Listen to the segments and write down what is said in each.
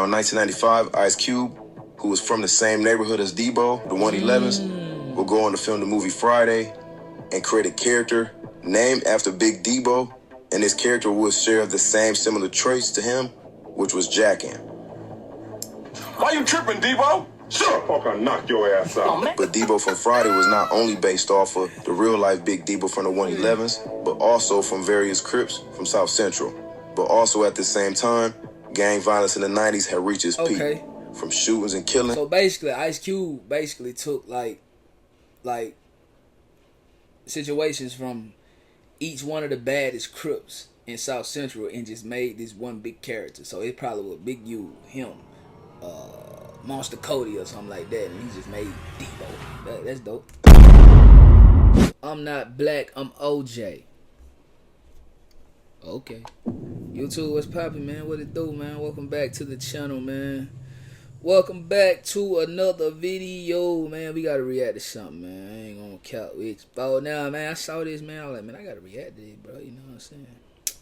in 1995, Ice Cube, who was from the same neighborhood as Deebo, the 111s, will go on to film the movie Friday and create a character named after Big Deebo, and this character would share the same similar traits to him, which was jacking. Why you tripping, Deebo? Sure, fuck, I'll knock your ass out. But Deebo from Friday was not only based off of the real-life Big Deebo from the 111s, but also from various Crips from South Central. But also at the same time, gang violence in the 90s had reached its peak. From shootings and killing. So basically, Ice Cube basically took like situations from each one of the baddest Crips in South Central and just made this one big character. So it probably was Big U, him, Monster Cody or something like that, and he just made Deebo. That's dope. I'm not black, I'm OJ. Okay. YouTube, what's poppin', man? What it do, man? Welcome back to the channel, man. Welcome back to another video, man. We gotta react to something, man. I ain't gonna count with oh now, man. I saw this, man. I was like, man, I gotta react to this, bro. You know what I'm saying?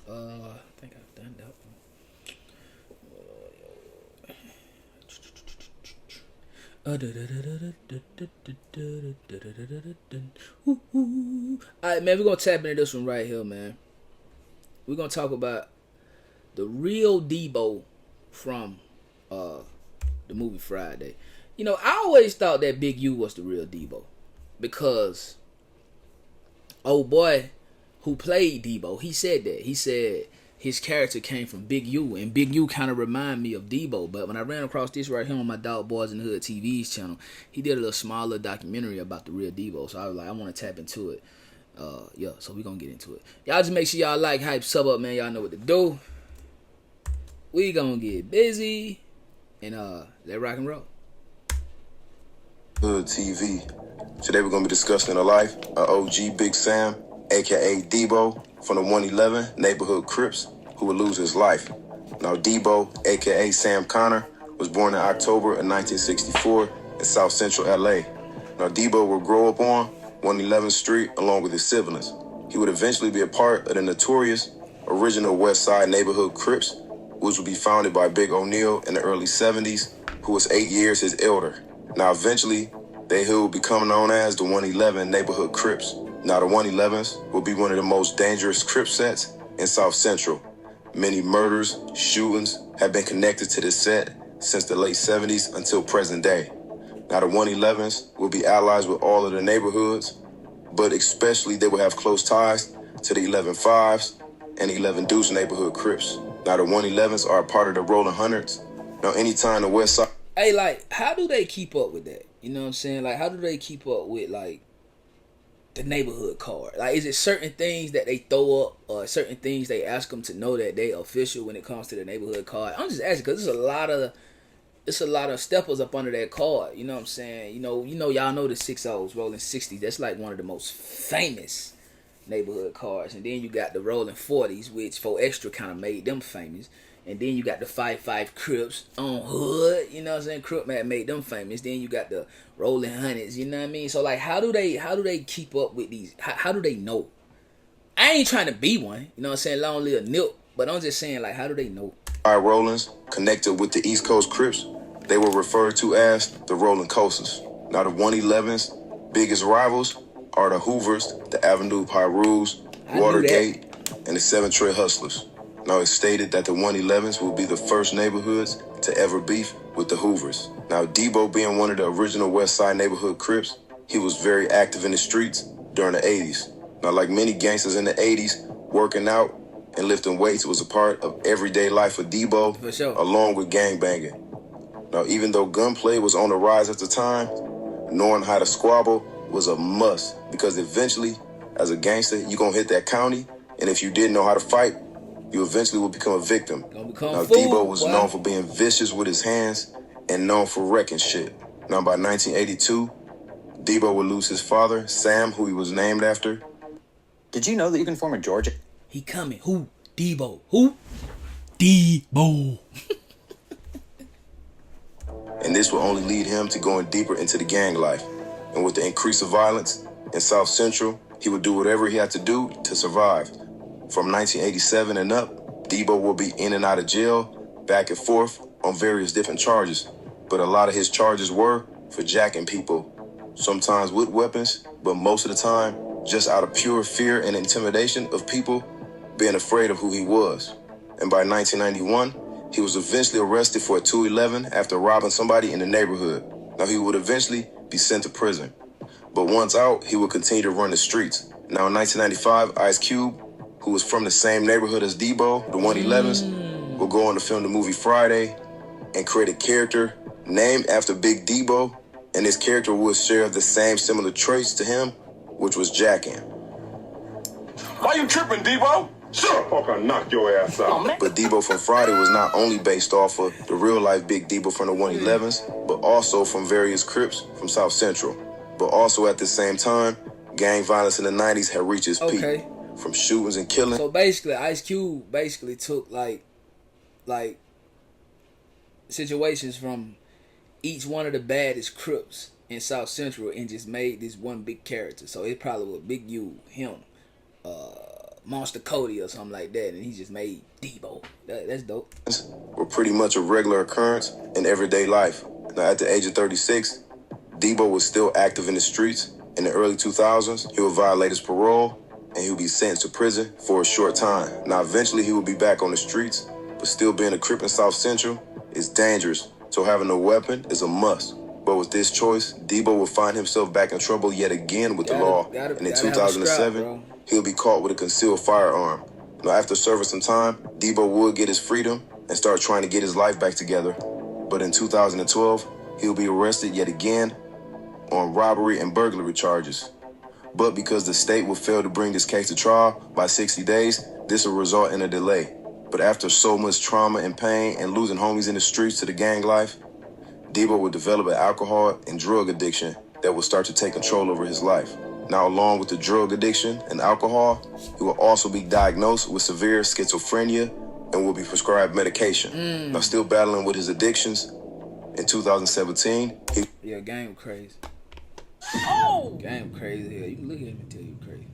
I think I've done that one. Alright, man, we're gonna tap into this one right here, man. We're gonna talk about the real Deebo from the movie Friday. You know, I always thought that Big U was the real Deebo, because old boy who played Deebo, he said that. He said his character came from Big U, and Big U kind of remind me of Deebo. But when I ran across this right here on my Dog Boys in the Hood TV's channel, he did a little smaller documentary about the real Deebo. So I was like, I want to tap into it. Yeah, so we gonna get into it. Y'all just make sure y'all like, hype, sub up, man. Y'all know what to do. We gonna get busy and let rock and roll. Hood TV. Today we're gonna be discussing the life of OG Big Sam, aka Deebo, from the 111 neighborhood Crips, who would lose his life. Now Deebo, aka Sam Connor, was born in October of 1964 in South Central LA. Now Deebo would grow up on 111th Street along with his siblings. He would eventually be a part of the notorious original West Side neighborhood Crips, which would be founded by Big O'Neal in the early 70s, who was 8 years his elder. Now eventually, they would become known as the 111 neighborhood Crips. Now the 111s will be one of the most dangerous Crip sets in South Central. Many murders, shootings have been connected to this set since the late 70s until present day. Now the 111s will be allies with all of the neighborhoods, but especially they will have close ties to the 11-5s and 11 Deuce neighborhood Crips. Now the 111s are a part of the Rolling Hundreds. Now anytime the West Side... Hey, like, how do they keep up with that? You know what I'm saying? Like, how do they keep up with, like, the neighborhood card? Like, is it certain things that they throw up, or certain things they ask them to know that they official when it comes to the neighborhood card? I'm just asking because there's a lot of steppers up under that card. You know what I'm saying? You know, y'all know the 60s, Rolling 60s. That's like one of the most famous neighborhood cards. And then you got the Rolling 40s, which 4 Extra kind of made them famous. And then you got the 5-5 Crips on Hood, you know what I'm saying? Crip man made them famous. Then you got the Rolling Hundreds, you know what I mean? So like, how do they keep up with these? How do they know? I ain't trying to be one, you know what I'm saying? Long live Nip, but I'm just saying, like, how do they know? Rollins connected with the East Coast Crips, they were referred to as the Rolling Coasters. Now the 111's biggest rivals are the Hoovers, the Avenue Pyrus, Watergate, and the 7 Trail Hustlers. Now it's stated that the 111s will be the first neighborhoods to ever beef with the Hoovers. Now Deebo, being one of the original West Side neighborhood Crips, he was very active in the streets during the 80s. Now like many gangsters in the 80s, working out and lifting weights was a part of everyday life for Deebo, for sure, along with gangbanging. Now even though gunplay was on the rise at the time, knowing how to squabble was a must, because eventually, as a gangster, you're gonna hit that county, and if you didn't know how to fight, you eventually will become a victim. Now, Deebo was known for being vicious with his hands and known for wrecking shit. Now, by 1982, Deebo would lose his father, Sam, who he was named after. Did you know that you can form a Georgia? He coming. Who? Deebo. Who? Deebo. And this will only lead him to going deeper into the gang life. And with the increase of violence in South Central, he would do whatever he had to do to survive. From 1987 and up, Deebo will be in and out of jail, back and forth, on various different charges, but a lot of his charges were for jacking people, sometimes with weapons, but most of the time just out of pure fear and intimidation of people being afraid of who he was. And by 1991, he was eventually arrested for a 211 after robbing somebody in the neighborhood. Now, he would eventually be sent to prison. But once out, he would continue to run the streets. Now, in 1995, Ice Cube, who was from the same neighborhood as Deebo, the 111s, will go on to film the movie Friday and create a character named after Big Deebo, and this character would share the same similar traits to him, which was jacking. Why you tripping, Deebo? Shut up, or I'll knock your ass out. But Deebo from Friday was not only based off of the real-life Big Deebo from the 111s, but also from various Crips from South Central. But also at the same time, gang violence in the 90s had reached its peak. From shootings and killings. So basically, Ice Cube basically took like situations from each one of the baddest Crips in South Central and just made this one big character. So it probably was Big U, him, Monster Cody or something like that, and he just made Deebo. That's dope. Were pretty much a regular occurrence in everyday life. Now, at the age of 36, Deebo was still active in the streets. In the early 2000s, he would violate his parole, and he would be sentenced to prison for a short time. Now, eventually, he would be back on the streets, but still being a Crip in South Central is dangerous, so having a weapon is a must. But with this choice, Deebo would find himself back in trouble yet again with the law. And in 2007, he'll be caught with a concealed firearm. Now, after serving some time, Deebo would get his freedom and start trying to get his life back together. But in 2012, he'll be arrested yet again on robbery and burglary charges. But because the state will fail to bring this case to trial by 60 days, this will result in a delay. But after so much trauma and pain and losing homies in the streets to the gang life, Deebo would develop an alcohol and drug addiction that will start to take control over his life. Now, along with the drug addiction and alcohol, he will also be diagnosed with severe schizophrenia and will be prescribed medication. Now, still battling with his addictions, in 2017, Yeah, game crazy. Oh! Game crazy here. You can look at him and tell you crazy.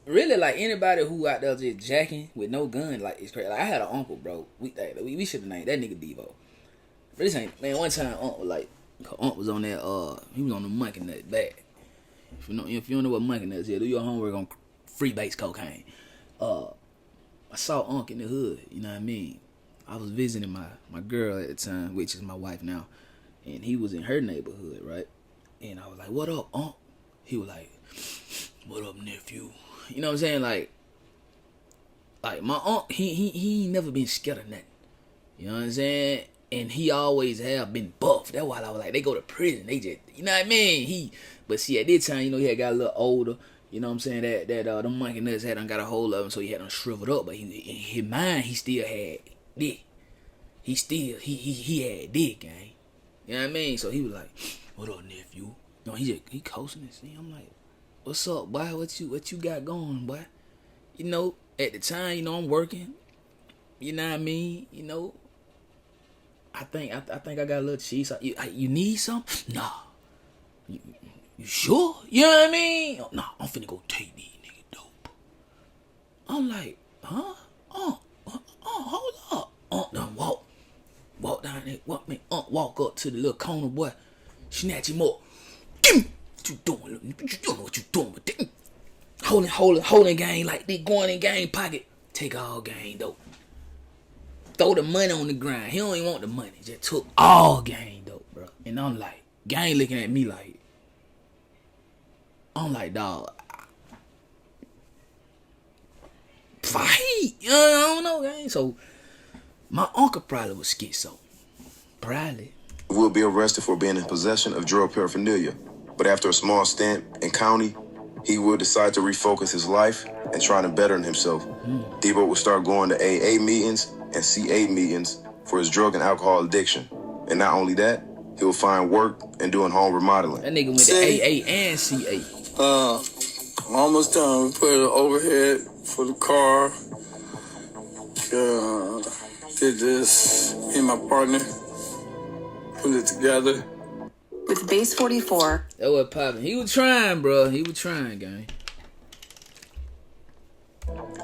Really, like, anybody who out there just jacking with no gun, like, it's crazy. Like, I had an uncle, bro. We should have named that nigga Deebo. But this ain't, man, one time, Unc was on that, he was on the monkey nut bag. If you don't know what monkey nuts is, do your homework on free base cocaine. I saw Unc in the hood, you know what I mean? I was visiting my girl at the time, which is my wife now, and he was in her neighborhood, right? And I was like, "What up, Unc?" He was like, "What up, nephew?" You know what I'm saying? Like my uncle, he ain't never been scared of nothing. You know what I'm saying? And he always have been buff. That's why I was like, they go to prison. They just, you know what I mean? But see, at this time, you know, he had got a little older. You know what I'm saying? That them monkey nuts had got a hold of him, so he had them shriveled up. But in his mind, he still had dick. He had dick, gang. You know what I mean? So he was like, "What up, nephew?" No, he coasting and see. I'm like, "What's up, boy? What you got going, boy?" You know, at the time, you know, I'm working. You know what I mean? You know, I think I got a little cheese. You need some? Nah. You sure? You know what I mean? Nah, I'm finna go take these nigga dope. I'm like, huh? Hold up. Done walk down there. Walk up to the little corner, boy. Snatch him up. What you doing? You don't know what you doing with it. Holding gang like they going in gang pocket. Take all gang dope. Throw the money on the ground. He don't even want the money. Just took all gang dope, bro. And I'm like, gang looking at me like, I'm like, dog, fight. You know, I don't know, gang. So my uncle probably was schizo. Probably. He will be arrested for being in possession of drug paraphernalia. But after a small stint in county, he will decide to refocus his life and try to better himself. Deebo will start going to AA meetings and CA meetings for his drug and alcohol addiction. And not only that, he will find work and doing home remodeling. That nigga went to AA and CA. Almost done. We put an overhead for the car. Did this. Me and my partner put it together. With base 44. That was popping. He was trying, bro. He was trying, gang.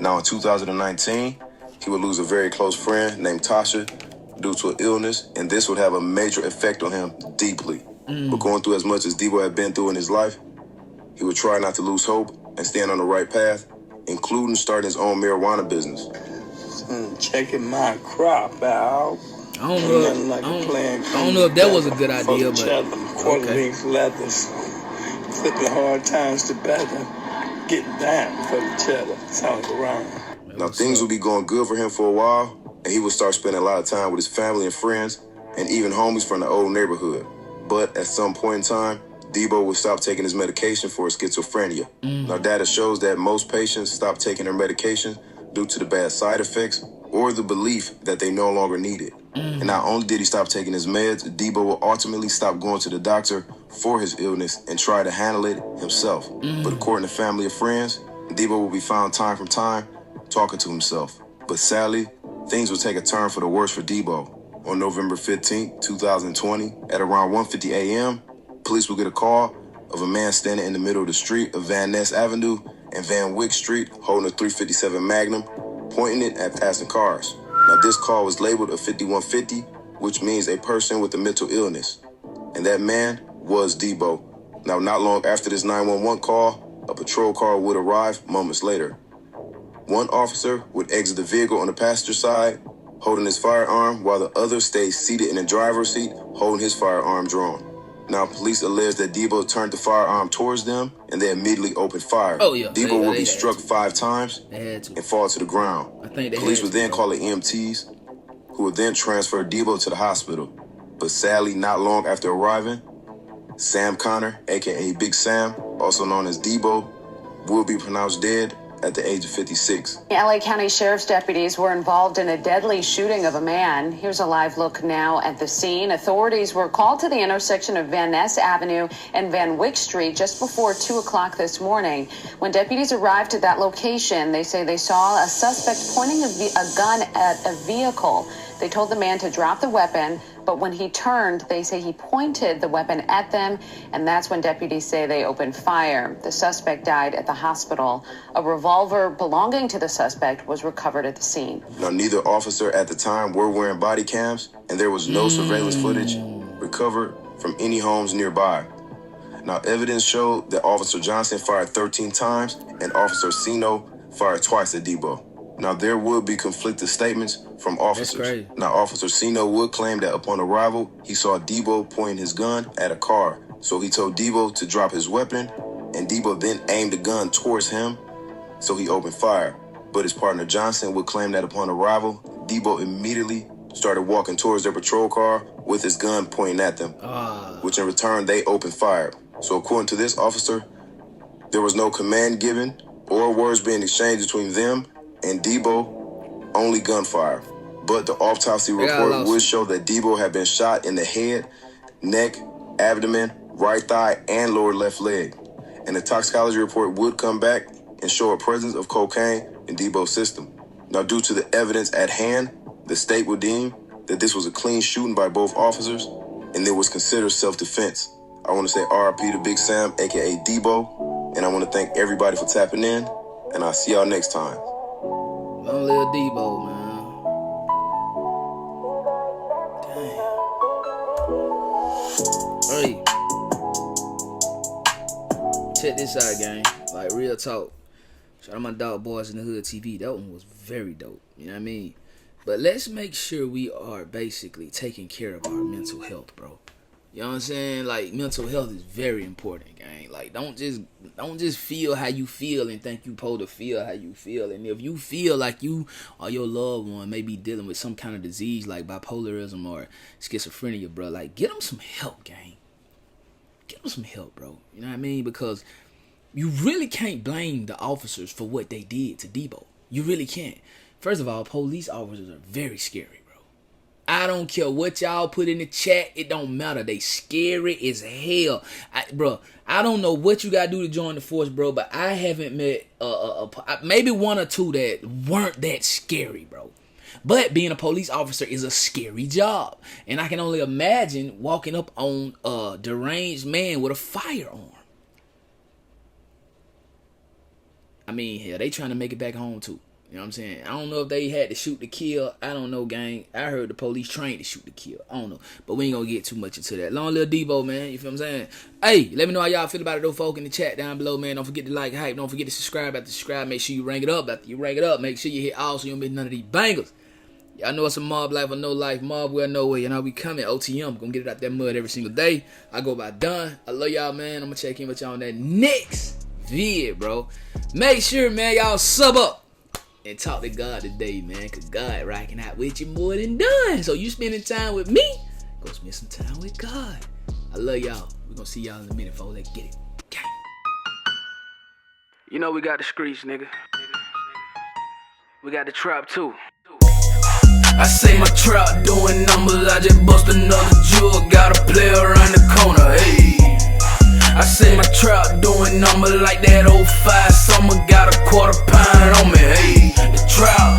Now in 2019, he he would lose a very close friend named Tasha due to an illness, and this would have a major effect on him deeply. But going through as much as Deebo had been through in his life, he would try not to lose hope and stand on the right path, including starting his own marijuana business. Checking my crop out. I don't know if that was a good idea, but quarter-length leathers, flipping hard times to better, getting down for the cheddar. Sounds around. Now things would be going good for him for a while, and he would start spending a lot of time with his family and friends, and even homies from the old neighborhood. But at some point in time, Deebo would stop taking his medication for schizophrenia. Now data shows that most patients stop taking their medication due to the bad side effects or the belief that they no longer need it. And not only did he stop taking his meds, Deebo will ultimately stop going to the doctor for his illness and try to handle it himself. But according to family and friends, Deebo will be found time from time talking to himself. But sadly, things will take a turn for the worse for Deebo. On November 15, 2020, at around 1:50 a.m., police will get a call of a man standing in the middle of the street of Van Ness Avenue and Van Wyck Street holding a .357 Magnum, pointing it at passing cars. Now this call was labeled a 5150, which means a person with a mental illness. And that man was Deebo. Now not long after this 911 call, a patrol car would arrive moments later. One officer would exit the vehicle on the passenger side, holding his firearm, while the other stayed seated in the driver's seat, holding his firearm drawn. Now, police allege that Deebo turned the firearm towards them, and they immediately opened fire. Oh, yeah. Deebo would be struck 5 times and fall to the ground. Police would then call the EMTs, who would then transfer Deebo to the hospital. But sadly, not long after arriving, Sam Connor, a.k.a. Big Sam, also known as Deebo, would be pronounced dead at the age of 56. LA County Sheriff's deputies were involved in a deadly shooting of a man. Here's a live look now at the scene. Authorities were called to the intersection of Van Ness Avenue and Van Wyck Street just before 2 o'clock this morning. When deputies arrived at that location, they say they saw a suspect pointing a gun at a vehicle. They told the man to drop the weapon, but when he turned, they say he pointed the weapon at them, and that's when deputies say they opened fire. The suspect died at the hospital. A revolver belonging to the suspect was recovered at the scene. Now, neither officer at the time were wearing body cams, and there was no surveillance footage recovered from any homes nearby. Now, evidence showed that Officer Johnson fired 13 times, and Officer Sino fired twice at Deebo. Now, there would be conflicted statements from officers. Now, Officer Sino would claim that upon arrival, he saw Deebo pointing his gun at a car. So he told Deebo to drop his weapon, and Deebo then aimed the gun towards him, so he opened fire. But his partner Johnson would claim that upon arrival, Deebo immediately started walking towards their patrol car with his gun pointing at them, which in return, they opened fire. So according to this officer, there was no command given or words being exchanged between them and Deebo, only gunfire. But the autopsy report would show that Deebo had been shot in the head, neck, abdomen, right thigh, and lower left leg. And the toxicology report would come back and show a presence of cocaine in Deebo's system. Now, due to the evidence at hand, the state would deem that this was a clean shooting by both officers, and it was considered self-defense. I want to say RIP to Big Sam, aka Deebo, and I want to thank everybody for tapping in, and I'll see y'all next time. Long live Deebo, man. Damn. Hey. Check this out, gang. Like, real talk. Shout out my dog Boys in the Hood TV. That one was very dope. You know what I mean? But let's make sure we are basically taking care of our mental health, bro. You know what I'm saying? Like, mental health is very important, gang. Like, don't just feel how you feel and think you supposed to feel how you feel. And if you feel like you or your loved one may be dealing with some kind of disease like bipolarism or schizophrenia, bro, like, get them some help, gang. Get them some help, bro. You know what I mean? Because you really can't blame the officers for what they did to Deebo. You really can't. First of all, police officers are very scary, bro. I don't care what y'all put in the chat. It don't matter. They scary as hell. Bro, I don't know what you got to do to join the force, bro, but I haven't met maybe one or two that weren't that scary, bro. But being a police officer is a scary job. And I can only imagine walking up on a deranged man with a firearm. I mean, hell, they trying to make it back home, too. You know what I'm saying? I don't know if they had to shoot to kill. I don't know, gang. I heard the police trained to shoot to kill. I don't know. But we ain't gonna get too much into that. Long little Deebo, man. You feel what I'm saying? Hey, let me know how y'all feel about it, though, folk, in the chat down below, man. Don't forget to like, hype. Don't forget to subscribe. After subscribe, make sure you rank it up. After you rank it up, make sure you hit all so you don't miss none of these bangers. Y'all know it's a mob life or no life. Mob well no way. You know we coming. OTM. Gonna get it out that mud every single day. I go by done. I love y'all, man. I'm gonna check in with y'all on that next vid, bro. Make sure, man, y'all sub up and talk to God today, man. Cause God rocking out with you more than done. So you spending time with me, go spend some time with God. I love y'all. We gonna see y'all in a minute, folks. Let's get it. Okay. You know we got the streets, nigga. We got the trap too. I say my trap doing numbers, I just bust another jewel, got a player around the corner, hey. I say my trap doing numbers like that 05 summer, got a quarter pound on me, hey. The trap